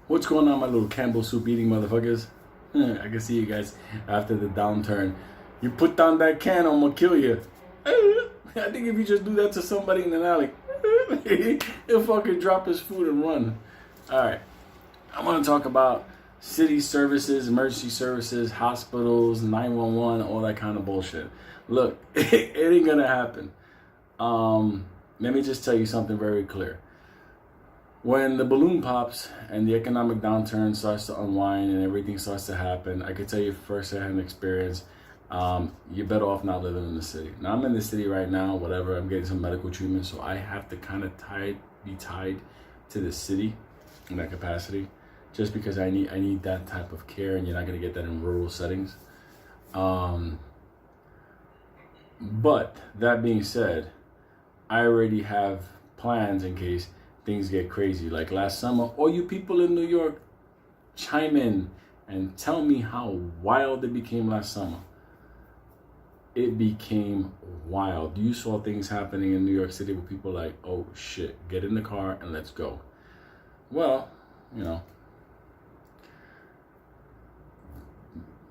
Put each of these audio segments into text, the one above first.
What's going on, my little Campbell soup eating motherfuckers? I can see you guys after the downturn. You put down that can, I'm gonna kill you. I think if you just do that to somebody in an alley, he'll fucking drop his food and run. Alright, I'm gonna talk about city services, emergency services, hospitals, 911, all that kind of bullshit. Look, it ain't gonna happen. Let me just tell you something very clear. When the balloon pops and the economic downturn starts to unwind and everything starts to happen, I can tell you firsthand experience, you're better off not living in the city. Now, I'm in the city right now, whatever, I'm getting some medical treatment, so I have to kind of be tied to the city in that capacity, just because I need that type of care, and you're not going to get that in rural settings. But that being said, I already have plans in case things get crazy like last summer. All you people in New York, chime in and tell me how wild it became last summer. It became wild. You saw things happening in New York City with people like, oh shit, get in the car and let's go. Well, you know,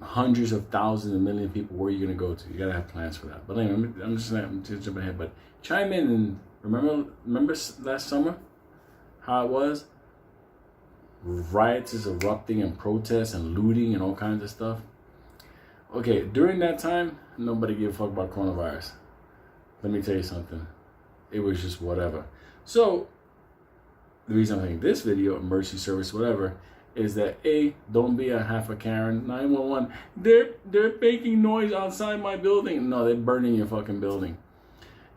hundreds of thousands, a million people, where are you gonna go to? You gotta have plans for that. But anyway, I'm just jumping ahead, but chime in and remember last summer? How it was? Riots is erupting and protests and looting and all kinds of stuff. Okay, during that time, nobody gave a fuck about coronavirus. Let me tell you something. It was just whatever. So, the reason I'm making this video, emergency service, whatever, is that A, don't be a half a Karen. 911, they're making noise outside my building. No, they're burning your fucking building.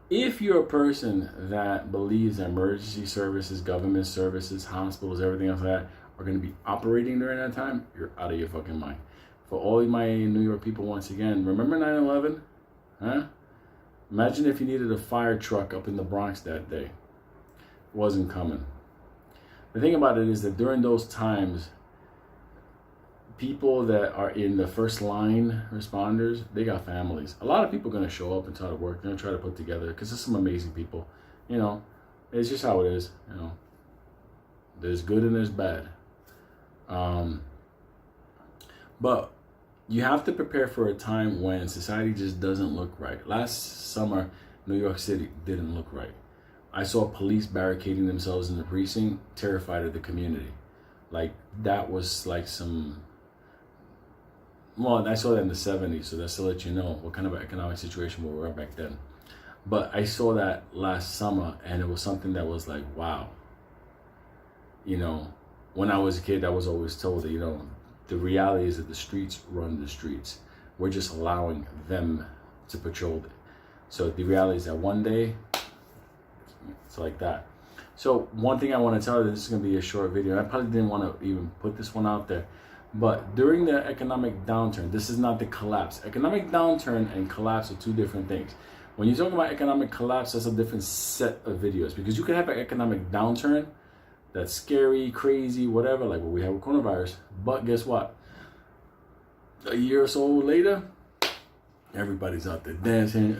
If you're a person that believes that emergency services, government services, hospitals, everything else like that are going to be operating during that time, you're out of your fucking mind. For all of my New York people, once again, remember 9/11? Huh? Imagine if you needed a fire truck up in the Bronx that day. It wasn't coming. The thing about it is that during those times, people that are in the first line responders, they got families. A lot of people are going to show up and try to work. They're going to try to put together, because there's some amazing people. You know, it's just how it is. You know, there's good and there's bad. But you have to prepare for a time when society just doesn't look right. Last summer, New York City didn't look right. I saw police barricading themselves in the precinct, terrified of the community. Like, that was like some... Well, I saw that in the 70s, so that's to let you know what kind of economic situation we were back then. But I saw that last summer, and it was something that was like, wow. You know, when I was a kid, I was always told that, you know, the reality is that the streets run the streets. We're just allowing them to patrol it. So the reality is that one day, it's like that. So one thing I want to tell you, this is going to be a short video. I probably didn't want to even put this one out there. But during the economic downturn, this is not the collapse. Economic downturn and collapse are two different things. When you talk about economic collapse, that's a different set of videos. Because you can have an economic downturn that's scary, crazy, whatever, like what we have with coronavirus. But guess what? A year or so later, everybody's out there dancing,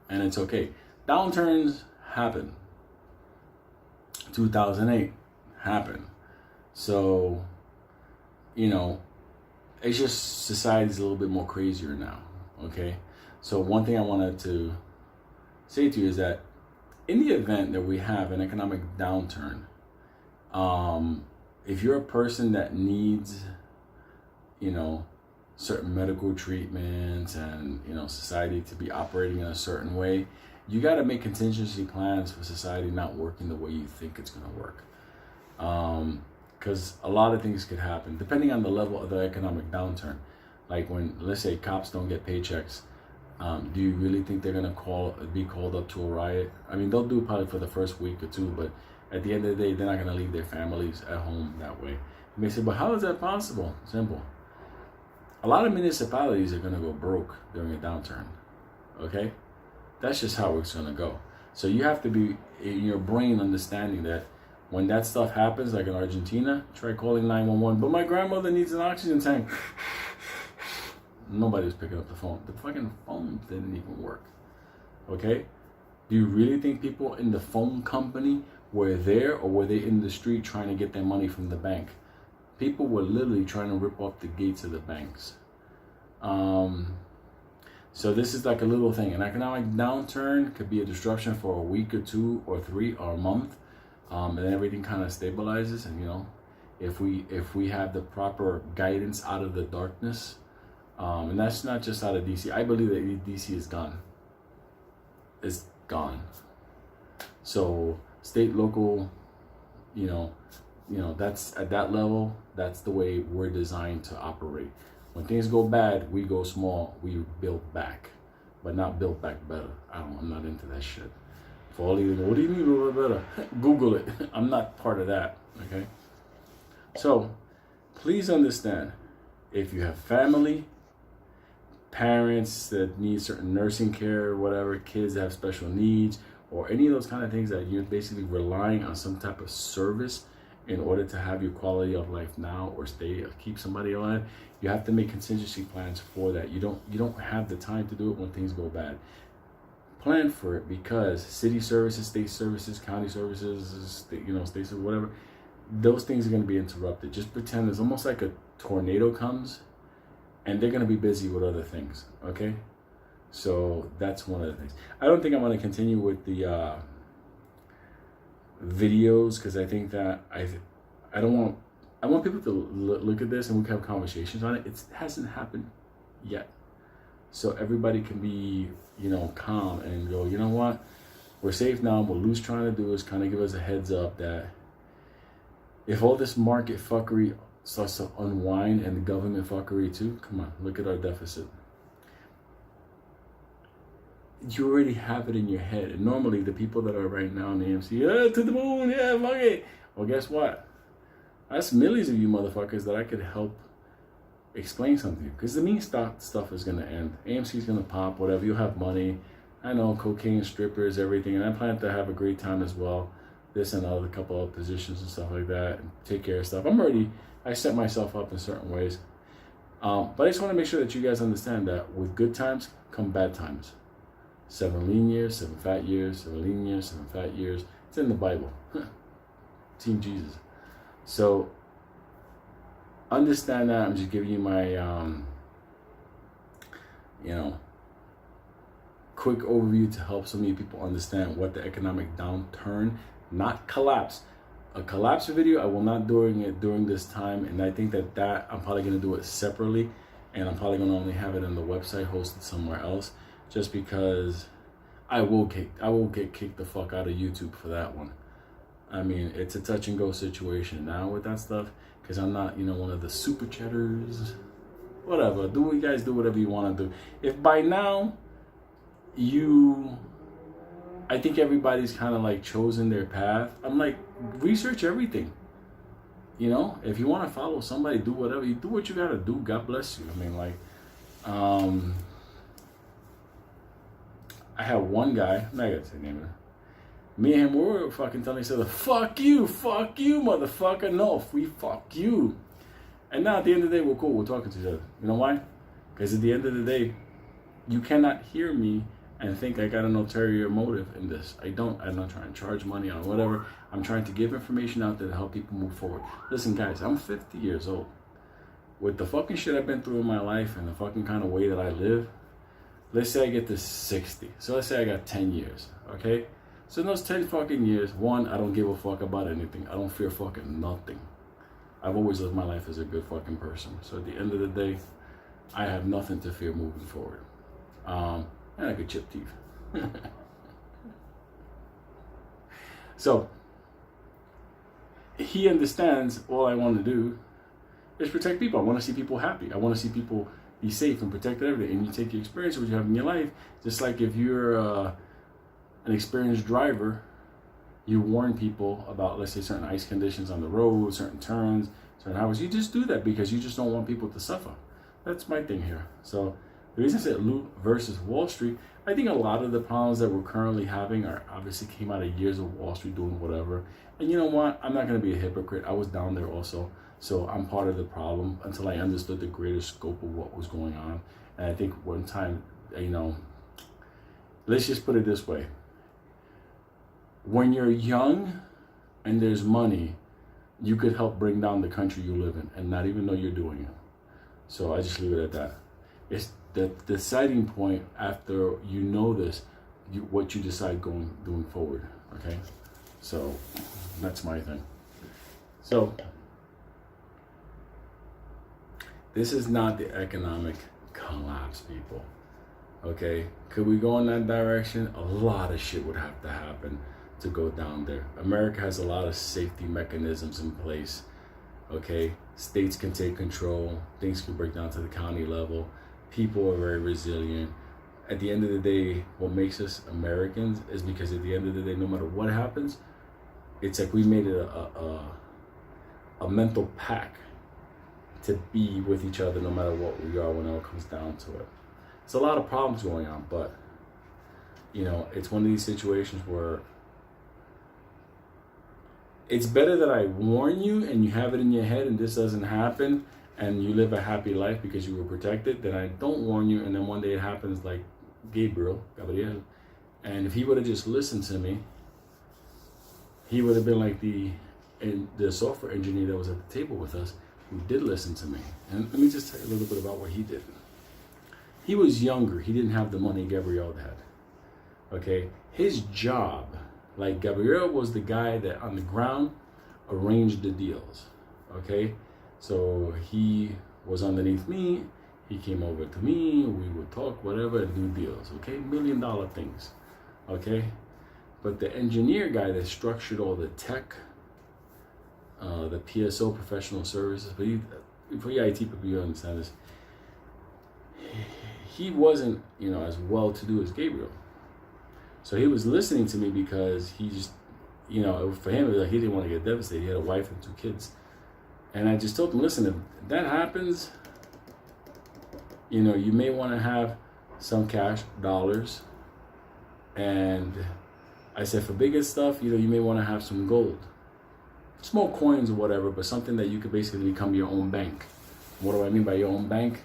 and it's okay. Downturns happen. 2008 happened. So, you know, it's just society's a little bit more crazier now, okay? So one thing I wanted to say to you is that in the event that we have an economic downturn, if you're a person that needs, you know, certain medical treatments and, you know, society to be operating in a certain way, you got to make contingency plans for society not working the way you think it's going to work. Because a lot of things could happen depending on the level of the economic downturn. Like when, let's say, cops don't get paychecks, do you really think they're gonna be called up to a riot? I mean, they'll do it probably for the first week or two, but at the end of the day, they're not gonna leave their families at home that way. You may say, but how is that possible? Simple. A lot of municipalities are gonna go broke during a downturn. Okay, that's just how it's gonna go. So you have to be in your brain understanding that when that stuff happens, like in Argentina, try calling 911. But my grandmother needs an oxygen tank. Nobody was picking up the phone. The fucking phone didn't even work. Okay? Do you really think people in the phone company were there or were they in the street trying to get their money from the bank? People were literally trying to rip off the gates of the banks. So this is like a little thing. An economic downturn could be a disruption for a week or 2 or 3 or a month, and then everything kind of stabilizes. And if we have the proper guidance out of the darkness, and that's not just out of DC. I believe that DC is gone. It's gone. So state, local, that's at that level. That's the way we're designed to operate. When things go bad, we go small. We build back, but not build back better. I'm not into that shit. For all you know, what do you mean a little better? Google it. I'm not part of that. Okay. So please understand, if you have family, parents that need certain nursing care or whatever, kids that have special needs, or any of those kind of things that you're basically relying on some type of service in order to have your quality of life now or keep somebody alive, you have to make contingency plans for that. You don't have the time to do it when things go bad. Plan for it, because city services, state services, county services, state services, whatever, those things are going to be interrupted. Just pretend it's almost like a tornado comes and they're going to be busy with other things. Okay. So that's one of the things. I don't think I'm going to continue with the videos, because I think that I want people to look at this and we can have conversations on it. It hasn't happened yet, so everybody can be calm and go, you know what, we're safe now. What Lou's trying to do is kind of give us a heads up that if all this market fuckery starts to unwind and the government fuckery too, come on, look at our deficit. You already have it in your head. And normally the people that are right now in the AMC, to the moon, yeah, fuck it. Well, guess what? That's millions of you motherfuckers that I could help explain something. Because the mean stuff is going to end. AMC is going to pop, whatever. You'll have money. I know, cocaine, strippers, everything. And I plan to have a great time as well. This and other couple of positions and stuff like that. And take care of stuff. I set myself up in certain ways. But I just want to make sure that you guys understand that with good times come bad times. 7 lean years, 7 fat years, 7 lean years, 7 fat years. It's in the Bible. Team Jesus. So understand that. I'm just giving you my, quick overview to help so many people understand what the economic downturn, not collapse. A collapse video, I will not doing it during this time. And I think that I'm probably going to do it separately. And I'm probably going to only have it on the website hosted somewhere else. Just because I will get kicked the fuck out of YouTube for that one. I mean, it's a touch and go situation now with that stuff, because I'm not, one of the super chatters. Whatever, you guys do whatever you want to do. If by now I think everybody's kind of like chosen their path. I'm like, research everything. If you want to follow somebody, do whatever. You do what you gotta do. God bless you. I mean, I have one guy, I'm not gonna say name it. Me and him were fucking telling each other, fuck you, motherfucker. No, we fuck you. And now at the end of the day, we're cool. We're talking to each other. You know why? Because at the end of the day, you cannot hear me and think I got an ulterior motive in this. I don't. I'm not trying to charge money on whatever. I'm trying to give information out there to help people move forward. Listen, guys, I'm 50 years old. With the fucking shit I've been through in my life and the fucking kind of way that I live, let's say I get to 60. So let's say I got 10 years, okay? So in those 10 fucking years, one, I don't give a fuck about anything. I don't fear fucking nothing. I've always lived my life as a good fucking person. So at the end of the day, I have nothing to fear moving forward. And I could chip teeth. So he understands all I want to do is protect people. I want to see people happy. I want to see people be safe and protect everything. And you take the experience of what you have in your life, just like if you're an experienced driver, you warn people about, let's say, certain ice conditions on the road, certain turns, certain hours. You just do that because you just don't want people to suffer. That's my thing here. So the reason I said Loot versus Wall Street, I think a lot of the problems that we're currently having are obviously came out of years of Wall Street doing whatever. And you know what? I'm not going to be a hypocrite. I was down there also. So I'm part of the problem until I understood the greater scope of what was going on. And I think one time, let's just put it this way. When you're young, and there's money, you could help bring down the country you live in and not even know you're doing it. So I just leave it at that. It's the deciding point after you know this, what you decide doing forward. Okay, so that's my thing. So this is not the economic collapse, people. Okay, could we go in that direction? A lot of shit would have to happen to go down there. America has a lot of safety mechanisms in place. Okay, states can take control, things can break down to the county level, people are very resilient. At the end of the day, what makes us Americans is because at the end of the day, no matter what happens, it's like we made it a mental pact to be with each other no matter what we are when it all comes down to it. There's a lot of problems going on, but you know, it's one of these situations where it's better that I warn you and you have it in your head and this doesn't happen and you live a happy life because you were protected, than I don't warn you and then one day it happens like Gabriel. And if he would have just listened to me, he would have been like the software engineer that was at the table with us who did listen to me. And let me just tell you a little bit about what he did. He was younger. He didn't have the money Gabriel had. Okay? His job, like Gabriel was the guy that on the ground arranged the deals. Okay? So he was underneath me. He came over to me. We would talk, whatever, and do deals. Okay? $1 million things. Okay? But the engineer guy that structured all the tech, the PSO, professional services, for you IT people, you understand this. He wasn't, you know, as well to do as Gabriel. So he was listening to me because he just, you know, for him, it was like he didn't want to get devastated. He had a wife and 2 kids. And I just told him, listen, if that happens, you know, you may want to have some cash, dollars. And I said, for bigger stuff, you know, you may want to have some gold. Small coins or whatever, but something that you could basically become your own bank. What do I mean by your own bank?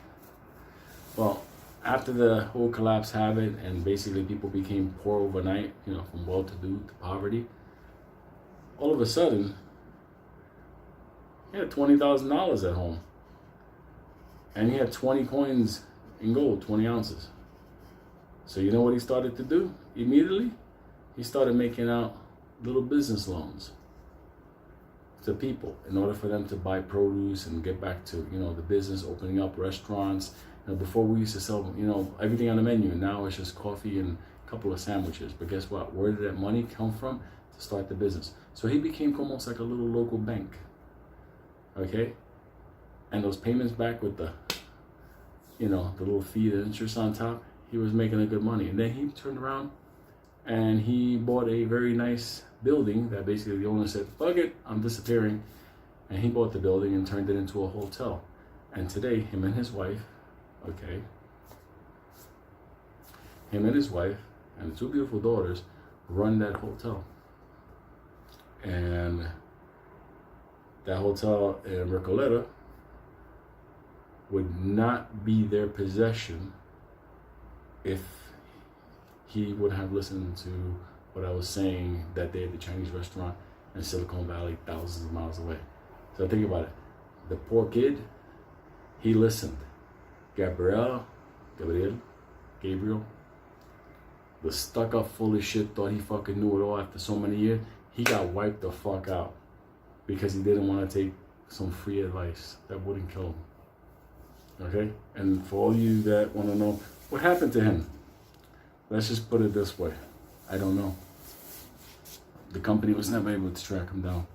Well, after the whole collapse happened and basically people became poor overnight, you know, from well-to-do to poverty, all of a sudden, he had $20,000 at home. And he had 20 coins in gold, 20 ounces. So you know what he started to do immediately? He started making out little business loans to people in order for them to buy produce and get back to, you know, the business, opening up restaurants. You know, before we used to sell, you know, everything on the menu, and now it's just coffee and a couple of sandwiches. But guess what? Where did that money come from to start the business? So he became almost like a little local bank. Okay? And those payments back with the, you know, the little fee, the interest on top, he was making a good money. And then he turned around and he bought a very nice building that basically the owner said, fuck it, I'm disappearing. And he bought the building and turned it into a hotel. And today, him and his wife, okay, him and his wife and the 2 beautiful daughters run that hotel. And that hotel in Recoleta would not be their possession if he would have listened to what I was saying that day at the Chinese restaurant in Silicon Valley, thousands of miles away. So think about it. The poor kid, he listened. Gabriel, the stuck up full of shit, thought he fucking knew it all after so many years. He got wiped the fuck out because he didn't want to take some free advice that wouldn't kill him. Okay? And for all you that want to know what happened to him, let's just put it this way. I don't know. The company was never able to track him down.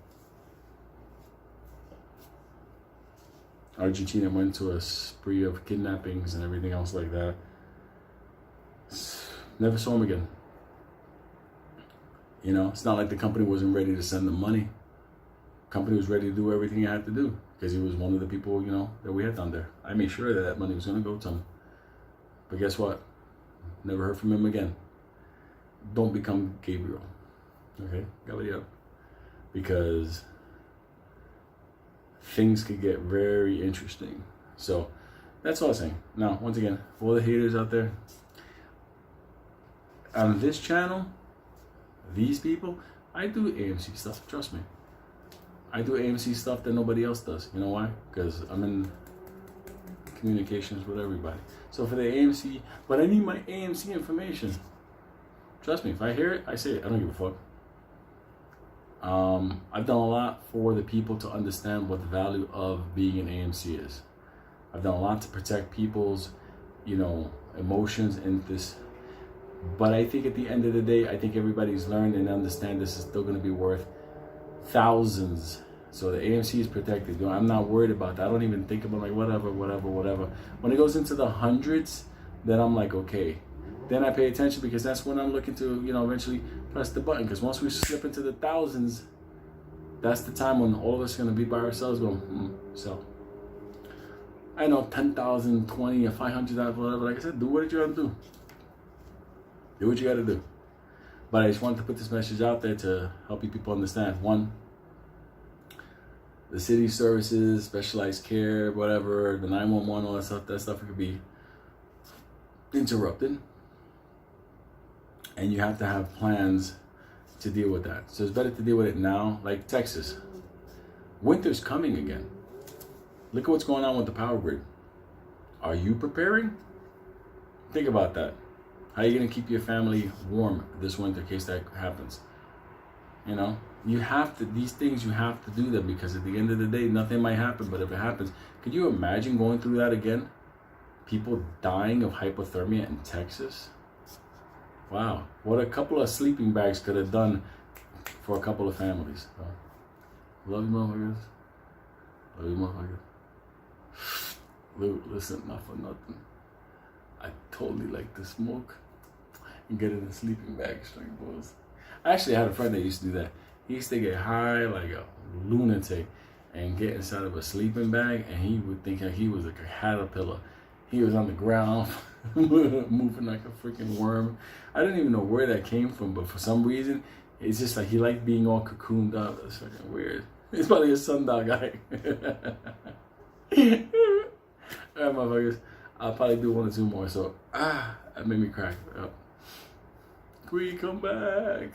Argentina went to a spree of kidnappings and everything else like that. Never saw him again. You know, it's not like the company wasn't ready to send the money. The company was ready to do everything it had to do because he was one of the people, you know, that we had down there. I made sure that money was going to go to him. But guess what? Never heard from him again. Don't become Gabriel. Okay? Gabriel. Because things could get very interesting. So that's all I'm saying. Now, once again, for all the haters out there, on this channel, these people, I do AMC stuff, trust me. I do AMC stuff that nobody else does. You know why? Because I'm in communications with everybody. So for the AMC, but I need my AMC information. Trust me, if I hear it, I say it. I don't give a fuck. I've done a lot for the people to understand what the value of being an AMC is. I've done a lot to protect people's, emotions in this. But I think at the end of the day, I think everybody's learned and understand this is still going to be worth thousands. So the AMC is protected. I'm not worried about that. I don't even think about like whatever. When it goes into the hundreds, then I'm like, okay. Then I pay attention because that's when I'm looking to, eventually press the button. Because once we slip into the thousands, that's the time when all of us are going to be by ourselves going, so. I know 10,000, 20, or 500, whatever. Like I said, do what you got to do. Do what you got to do. But I just wanted to put this message out there to help you people understand. One, the city services, specialized care, whatever, the 911, all that stuff could be interrupted. And you have to have plans to deal with that. So it's better to deal with it now, like Texas. Winter's coming again. Look at what's going on with the power grid. Are you preparing? Think about that. How are you going to keep your family warm this winter in case that happens? You have to, these things you have to do them because at the end of the day, nothing might happen. But if it happens, could you imagine going through that again? People dying of hypothermia in Texas? Wow. What a couple of sleeping bags could have done for a couple of families. So, love you, motherfuckers. Love you, motherfuckers. Listen, not for nothing. I totally like to smoke and get in a sleeping bag, straight boys. I actually had a friend that used to do that. He used to get high like a lunatic and get inside of a sleeping bag, and he would think that he was like a caterpillar. He was on the ground, moving like a freaking worm. I don't even know where that came from, but for some reason, it's just like he liked being all cocooned up. It's fucking weird. It's probably a sundog guy. Alright, motherfuckers. I'll probably do 1 or 2 more. So, that made me crack up. Can we come back?